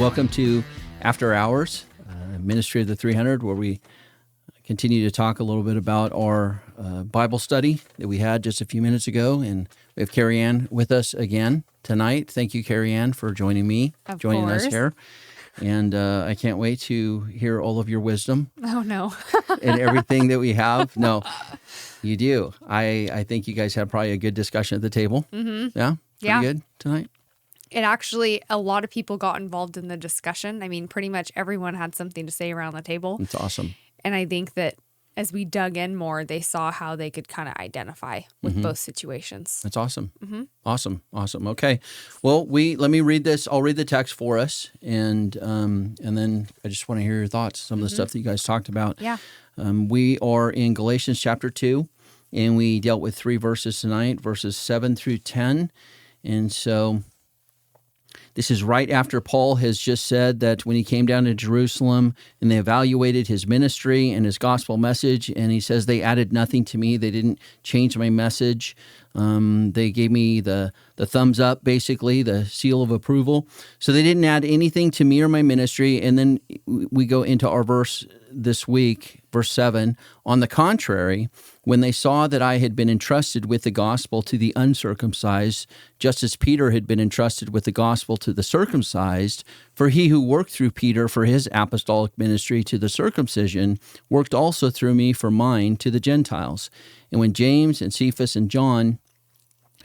Welcome to After Hours, Ministry of the 300, where we continue to talk a little bit about our Bible study that we had just a few minutes ago. And we have Carrie Ann with us again tonight. Thank you, Carrie Ann, for joining us here. And I can't wait to hear all of your wisdom. Oh, no. And everything that we have. No, you do. I think you guys had probably a good discussion at the table. Mm-hmm. Yeah? Pretty good tonight? And actually, a lot of people got involved in the discussion. I mean, pretty much everyone had something to say around the table. That's awesome. And I think that as we dug in more, they saw how they could kind of identify with both situations. That's awesome. Mm-hmm. Awesome. Okay. Well, let me read this. I'll read the text for us, and then I just want to hear your thoughts. Some of the stuff that you guys talked about. Yeah. We are in Galatians chapter 2, and we dealt with 3 verses tonight, verses 7 through 10, and so. This is right after Paul has just said that when he came down to Jerusalem and they evaluated his ministry and his gospel message, and he says they added nothing to me. They didn't change my message. They gave me the thumbs up, basically, the seal of approval. So they didn't add anything to me or my ministry. And then we go into our verse this week, verse 7. On the contrary, when they saw that I had been entrusted with the gospel to the uncircumcised, just as Peter had been entrusted with the gospel to the circumcised, for he who worked through Peter for his apostolic ministry to the circumcision worked also through me for mine to the Gentiles. And when James and Cephas and John,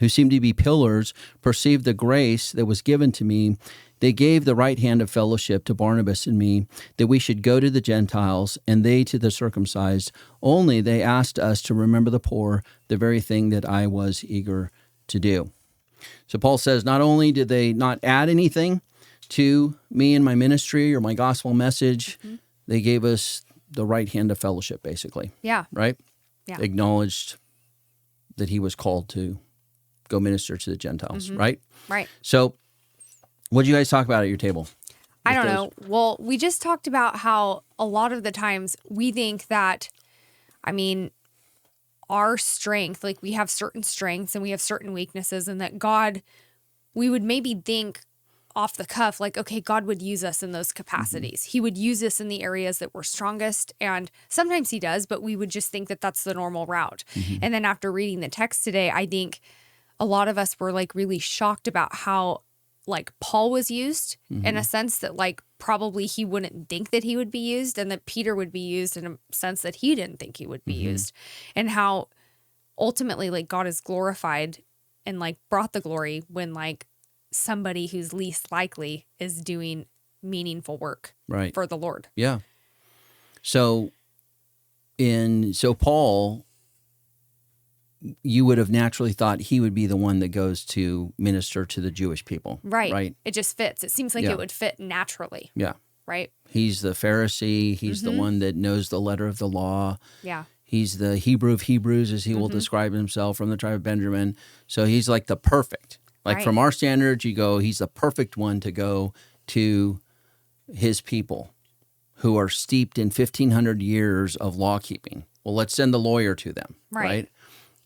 who seemed to be pillars, perceived the grace that was given to me, they gave the right hand of fellowship to Barnabas and me, that we should go to the Gentiles, and they to the circumcised. Only they asked us to remember the poor, the very thing that I was eager to do. So Paul says, not only did they not add anything to me and my ministry or my gospel message, they gave us the right hand of fellowship, basically. Yeah. Right? Yeah. Acknowledged that he was called to go minister to the Gentiles, right? Right. So what did you guys talk about at your table? I don't know. Well, we just talked about how a lot of the times we think that, our strength, like we have certain strengths and we have certain weaknesses, and that God, we would maybe think off the cuff, like, okay, God would use us in those capacities. He would use us in the areas that we're strongest. And sometimes he does, but we would just think that that's the normal route. And then after reading the text today, I think a lot of us were like really shocked about how like Paul was used in a sense that like probably he wouldn't think that he would be used, and that Peter would be used in a sense that he didn't think he would be used, and how ultimately like God is glorified and like brought the glory when like somebody who's least likely is doing meaningful work for the Lord. Yeah. So Paul, you would have naturally thought he would be the one that goes to minister to the Jewish people. Right. It just fits. It seems like it would fit naturally. Yeah. Right. He's the Pharisee. He's the one that knows the letter of the law. Yeah. He's the Hebrew of Hebrews, as he will describe himself, from the tribe of Benjamin. So he's like the perfect. Like from our standards, you go, he's the perfect one to go to his people who are steeped in 1,500 years of law keeping. Well, let's send the lawyer to them. Right.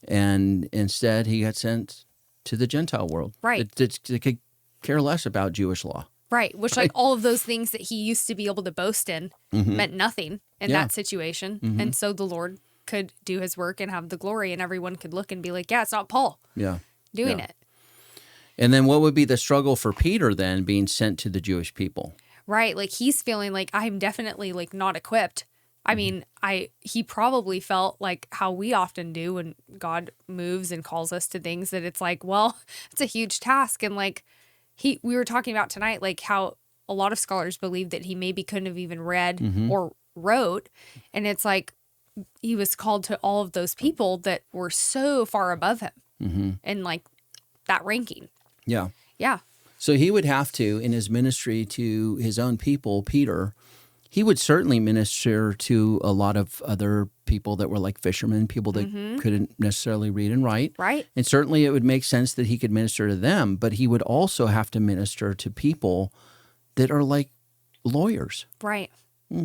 And instead, he got sent to the Gentile world. Right. That could care less about Jewish law. Right. Which, like, all of those things that he used to be able to boast in meant nothing in that situation. And so the Lord could do his work and have the glory, and everyone could look and be like, yeah, it's not Paul doing it. And then what would be the struggle for Peter then, being sent to the Jewish people? Right. Like, he's feeling like, I'm definitely, like, not equipped. I mean, he probably felt like how we often do when God moves and calls us to things, that it's like, well, it's a huge task. And like we were talking about tonight, like how a lot of scholars believe that he maybe couldn't have even read or wrote. And it's like he was called to all of those people that were so far above him in like that ranking. Yeah. Yeah. So he would have to, in his ministry to his own people, Peter, he would certainly minister to a lot of other people that were like fishermen, people that couldn't necessarily read and write. Right. And certainly it would make sense that he could minister to them, but he would also have to minister to people that are like lawyers. Right.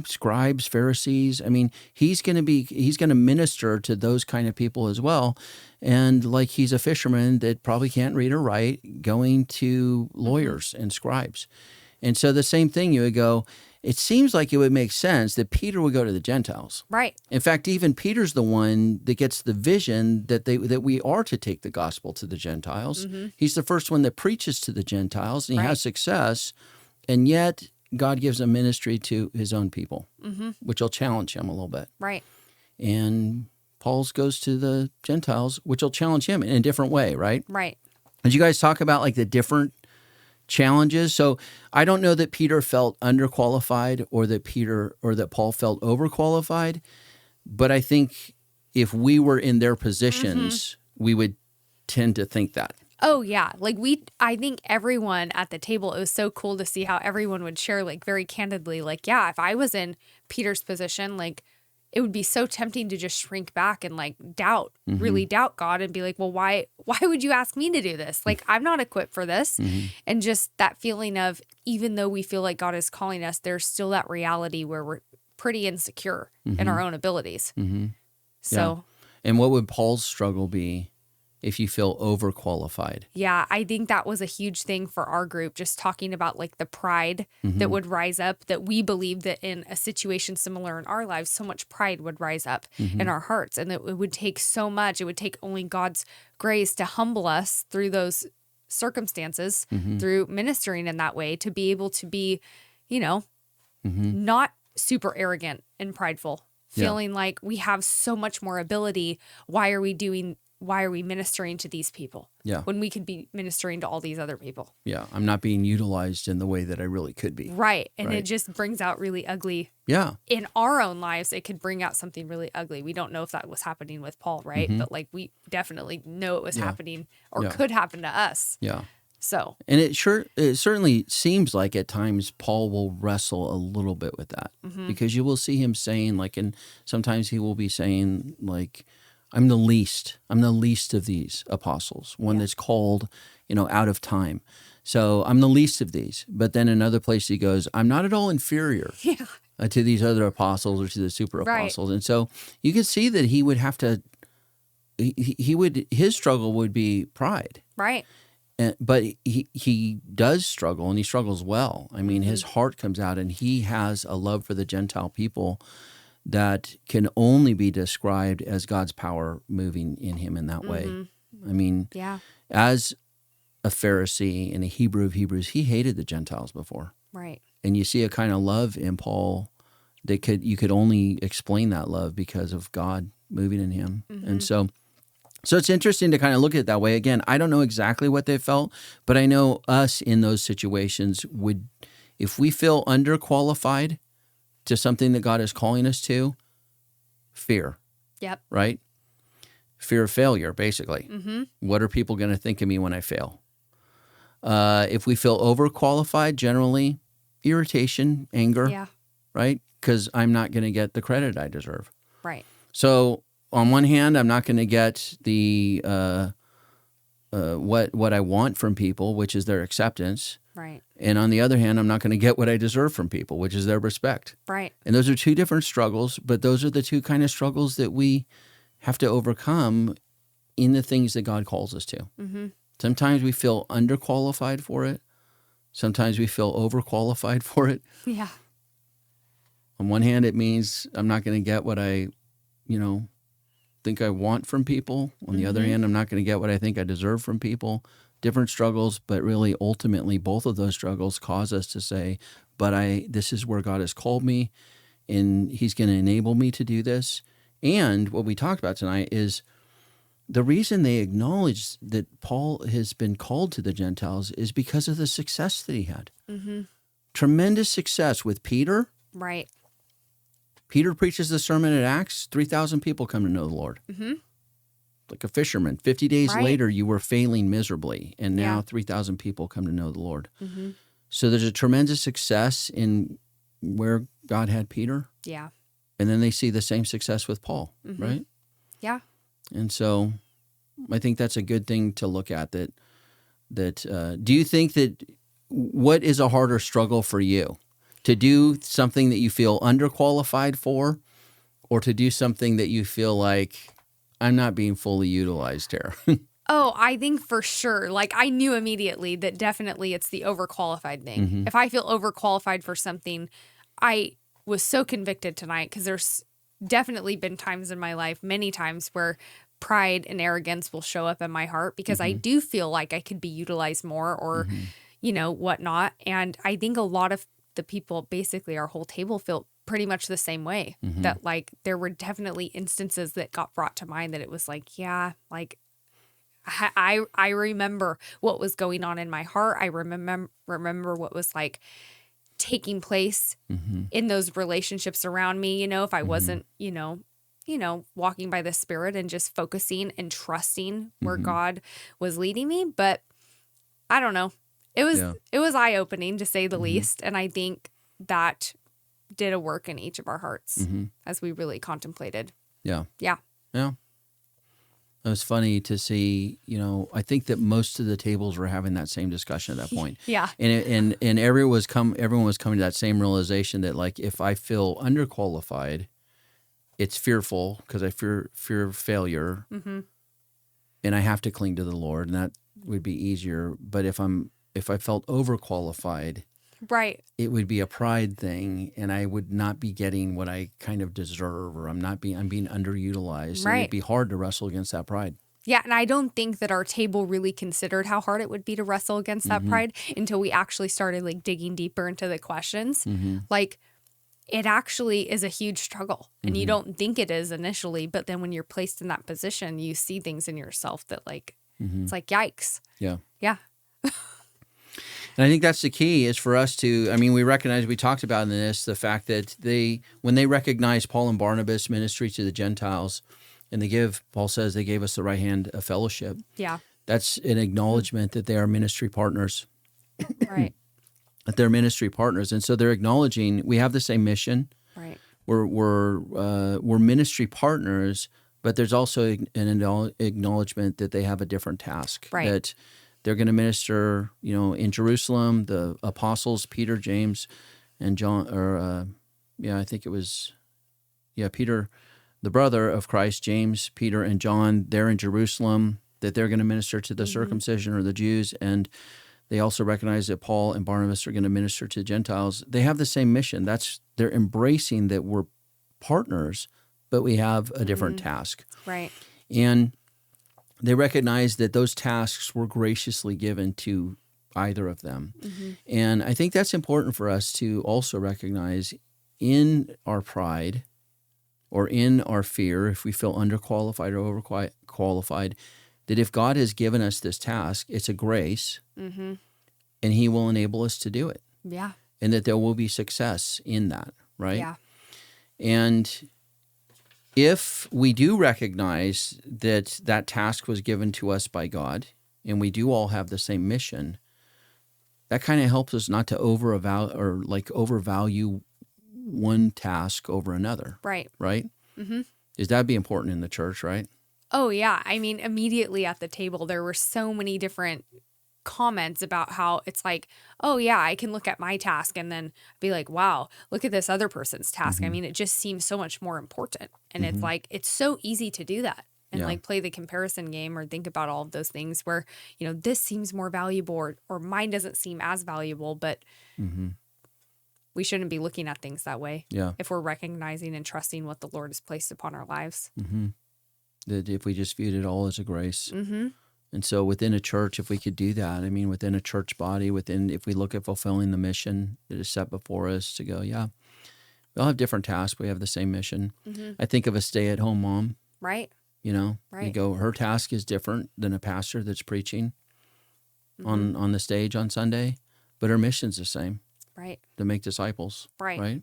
Scribes, Pharisees. I mean, he's going to minister to those kind of people as well. And like he's a fisherman that probably can't read or write, going to lawyers and scribes. And so the same thing, you would go, it seems like it would make sense that Peter would go to the Gentiles. Right. In fact, even Peter's the one that gets the vision that we are to take the gospel to the Gentiles. He's the first one that preaches to the Gentiles, and he has success. And yet God gives a ministry to his own people, which will challenge him a little bit. Right. And Paul's goes to the Gentiles, which will challenge him in a different way, right? Right. Did you guys talk about like the different challenges? So I don't know that Peter felt underqualified or that Paul felt overqualified, but I think if we were in their positions, we would tend to think that. Oh yeah. Like I think everyone at the table, it was so cool to see how everyone would share like very candidly, like, yeah, if I was in Peter's position, like it would be so tempting to just shrink back and like really doubt God and be like, well, why would you ask me to do this? Like, I'm not equipped for this. And just that feeling of, even though we feel like God is calling us, there's still that reality where we're pretty insecure in our own abilities. So, and what would Paul's struggle be if you feel overqualified? Yeah, I think that was a huge thing for our group, just talking about like the pride that would rise up, that we believe that in a situation similar in our lives, so much pride would rise up in our hearts, and that it would take so much. It would take only God's grace to humble us through those circumstances, through ministering in that way, to be able to be, not super arrogant and prideful, feeling like we have so much more ability. Why are we ministering to these people when we could be ministering to all these other people? Yeah, I'm not being utilized in the way that I really could be. Right. And it just brings out really ugly. Yeah. In our own lives, it could bring out something really ugly. We don't know if that was happening with Paul, right? But like we definitely know it was happening or could happen to us. Yeah. So. And it certainly seems like at times Paul will wrestle a little bit with that, because you will see him saying and sometimes he will be saying like, I'm the least of these apostles, one that's called, out of time. So I'm the least of these. But then another place he goes, I'm not at all inferior to these other apostles or to the super apostles. Right. And so you can see that he would have to, his struggle would be pride. Right. But he does struggle, and he struggles well. I mean, his heart comes out, and he has a love for the Gentile people that can only be described as God's power moving in him in that way. I mean, as a Pharisee and a Hebrew of Hebrews, he hated the Gentiles before. Right. And you see a kind of love in Paul that you could only explain that love because of God moving in him. And so it's interesting to kind of look at it that way. Again, I don't know exactly what they felt, but I know us in those situations would, if we feel underqualified to something that God is calling us to, fear. Yep. Right? Fear of failure, basically. What are people going to think of me when I fail? If we feel overqualified, generally, irritation, anger, right? Because I'm not going to get the credit I deserve. Right. So on one hand, I'm not going to get the what I want from people, which is their acceptance. Right. And on the other hand, I'm not going to get what I deserve from people, which is their respect. Right. And those are two different struggles, but those are the two kind of struggles that we have to overcome in the things that God calls us to. Sometimes we feel underqualified for it. Sometimes we feel overqualified for it. Yeah. On one hand, it means I'm not going to get what I, think I want from people. On the other hand, I'm not going to get what I think I deserve from people. Different struggles, but really ultimately both of those struggles cause us to say, but this is where God has called me, and he's going to enable me to do this. And what we talked about tonight is the reason they acknowledge that Paul has been called to the Gentiles is because of the success that he had. Tremendous success with Peter. Right. Peter preaches the sermon at Acts, 3,000 people come to know the Lord. Like a fisherman. 50 days later, you were failing miserably, and now 3,000 people come to know the Lord. So there's a tremendous success in where God had Peter. Yeah. And then they see the same success with Paul, right? Yeah. And so I think that's a good thing to look at. Do you think that, what is a harder struggle for you? To do something that you feel underqualified for, or to do something that you feel like, I'm not being fully utilized here? Oh, I think for sure. Like, I knew immediately that definitely it's the overqualified thing. Mm-hmm. If I feel overqualified for something, I was so convicted tonight because there's definitely been times in my life, many times, where pride and arrogance will show up in my heart because I do feel like I could be utilized more or, whatnot. And I think a lot of the people, basically our whole table, felt pretty much the same way. That, like, there were definitely instances that got brought to mind that it was like, yeah, like, I remember what was going on in my heart. I remember what was like taking place in those relationships around me. If I wasn't, walking by the Spirit and just focusing and trusting where God was leading me. But I don't know. It was eye opening, to say the least, and I think that did a work in each of our hearts as we really contemplated. Yeah. Yeah. Yeah. It was funny to see, I think that most of the tables were having that same discussion at that point. Yeah. And everyone was coming to that same realization that, like, if I feel underqualified, it's fearful because I fear failure, and I have to cling to the Lord, and that would be easier. But if I felt overqualified, Right. it would be a pride thing, and I would not be getting what I kind of deserve, or I'm being underutilized. Right. And it'd be hard to wrestle against that pride. Yeah, and I don't think that our table really considered how hard it would be to wrestle against that pride until we actually started, like, digging deeper into the questions. Like, it actually is a huge struggle, and you don't think it is initially, but then when you're placed in that position, you see things in yourself that, like, it's like, yikes. Yeah. Yeah. And I think that's the key, is for us to, we recognize, we talked about in this, the fact that when they recognize Paul and Barnabas' ministry to the Gentiles, and Paul says they gave us the right hand of fellowship. Yeah. That's an acknowledgement that they are ministry partners. Right. That they're ministry partners. And so they're acknowledging we have the same mission. Right. We're ministry partners, but there's also an acknowledgement that they have a different task. Right. That they're going to minister, in Jerusalem, the apostles, Peter, James, and John, I think it was, Peter, the brother of Christ, James, Peter, and John, they're in Jerusalem, that they're going to minister to the circumcision or the Jews. And they also recognize that Paul and Barnabas are going to minister to Gentiles. They have the same mission. They're embracing that we're partners, but we have a different task. Right. And they recognize that those tasks were graciously given to either of them. And I think that's important for us to also recognize in our pride or in our fear, if we feel underqualified or overqualified, that if God has given us this task, it's a grace, and He will enable us to do it. Yeah. And that there will be success in that, right? Yeah. And if we do recognize that that task was given to us by God, and we do all have the same mission, that kind of helps us not to overvalue one task over another. Right. Right? Is that be important in the church, right? Oh, yeah. Immediately at the table, there were so many different comments about how it's like, oh, yeah, I can look at my task and then be like, wow, look at this other person's task. It just seems so much more important. And it's like, it's so easy to do that and like play the comparison game or think about all of those things where, this seems more valuable or mine doesn't seem as valuable, but we shouldn't be looking at things that way. Yeah. If we're recognizing and trusting what the Lord has placed upon our lives. That if we just viewed it all as a grace. And so within a church, if we could do that, within a church body, if we look at fulfilling the mission that is set before us to go, we all have different tasks, but we have the same mission. I think of a stay-at-home mom. Right. You Right. go, her task is different than a pastor that's preaching on the stage on Sunday, but her mission's the same. Right. To make disciples. Right. Right.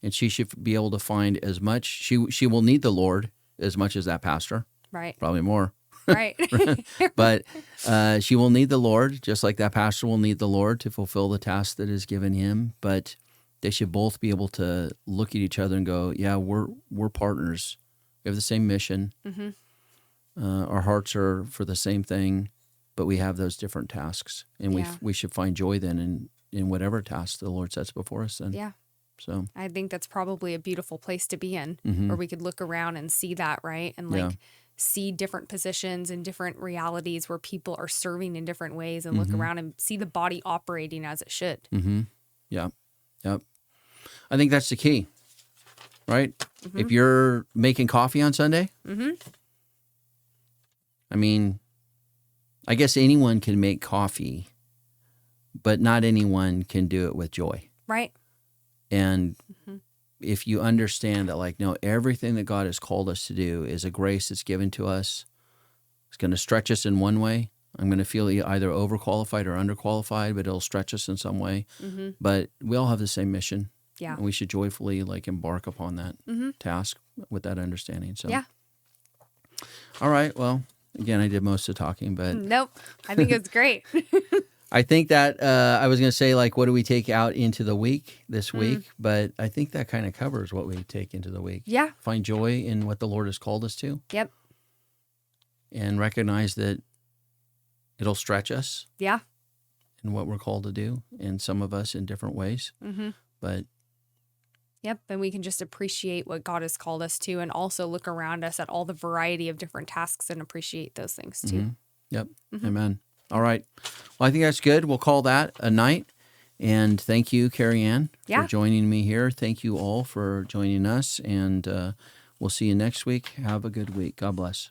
And she should be able to find as much, she will need the Lord as much as that pastor. Right. Probably more. Right. But she will need the Lord, just like that pastor will need the Lord to fulfill the task that is given him. But they should both be able to look at each other and go, yeah, we're partners. We have the same mission. Our hearts are for the same thing, but we have those different tasks. And we should find joy then in whatever task the Lord sets before us then. Yeah. So I think that's probably a beautiful place to be in, where we could look around and see that, right? And like see different positions and different realities where people are serving in different ways and look around and see the body operating as it should. Mm-hmm. Yeah. Yep. I think that's the key, right? If you're making coffee on Sunday, I mean, I guess anyone can make coffee, but not anyone can do it with joy. Right. And if you understand that, like, no, everything that God has called us to do is a grace that's given to us. It's going to stretch us in one way. I'm going to feel either overqualified or underqualified, but it'll stretch us in some way. But we all have the same mission. Yeah. And we should joyfully like embark upon that task with that understanding. So, Yeah. All right. Well, again, I did most of the talking, but Nope. I think it's great. I think that I was going to say, like, what do we take out into the week this week? But I think that kind of covers what we take into the week. Yeah. Find joy in what the Lord has called us to. Yep. And recognize that it'll stretch us. Yeah. In what we're called to do, and some of us in different ways. But yep. And we can just appreciate what God has called us to, and also look around us at all the variety of different tasks and appreciate those things too. Yep. Amen. All right. Well, I think that's good. We'll call that a night. And thank you, Carrie Ann, for joining me here. Thank you all for joining us. And we'll see you next week. Have a good week. God bless.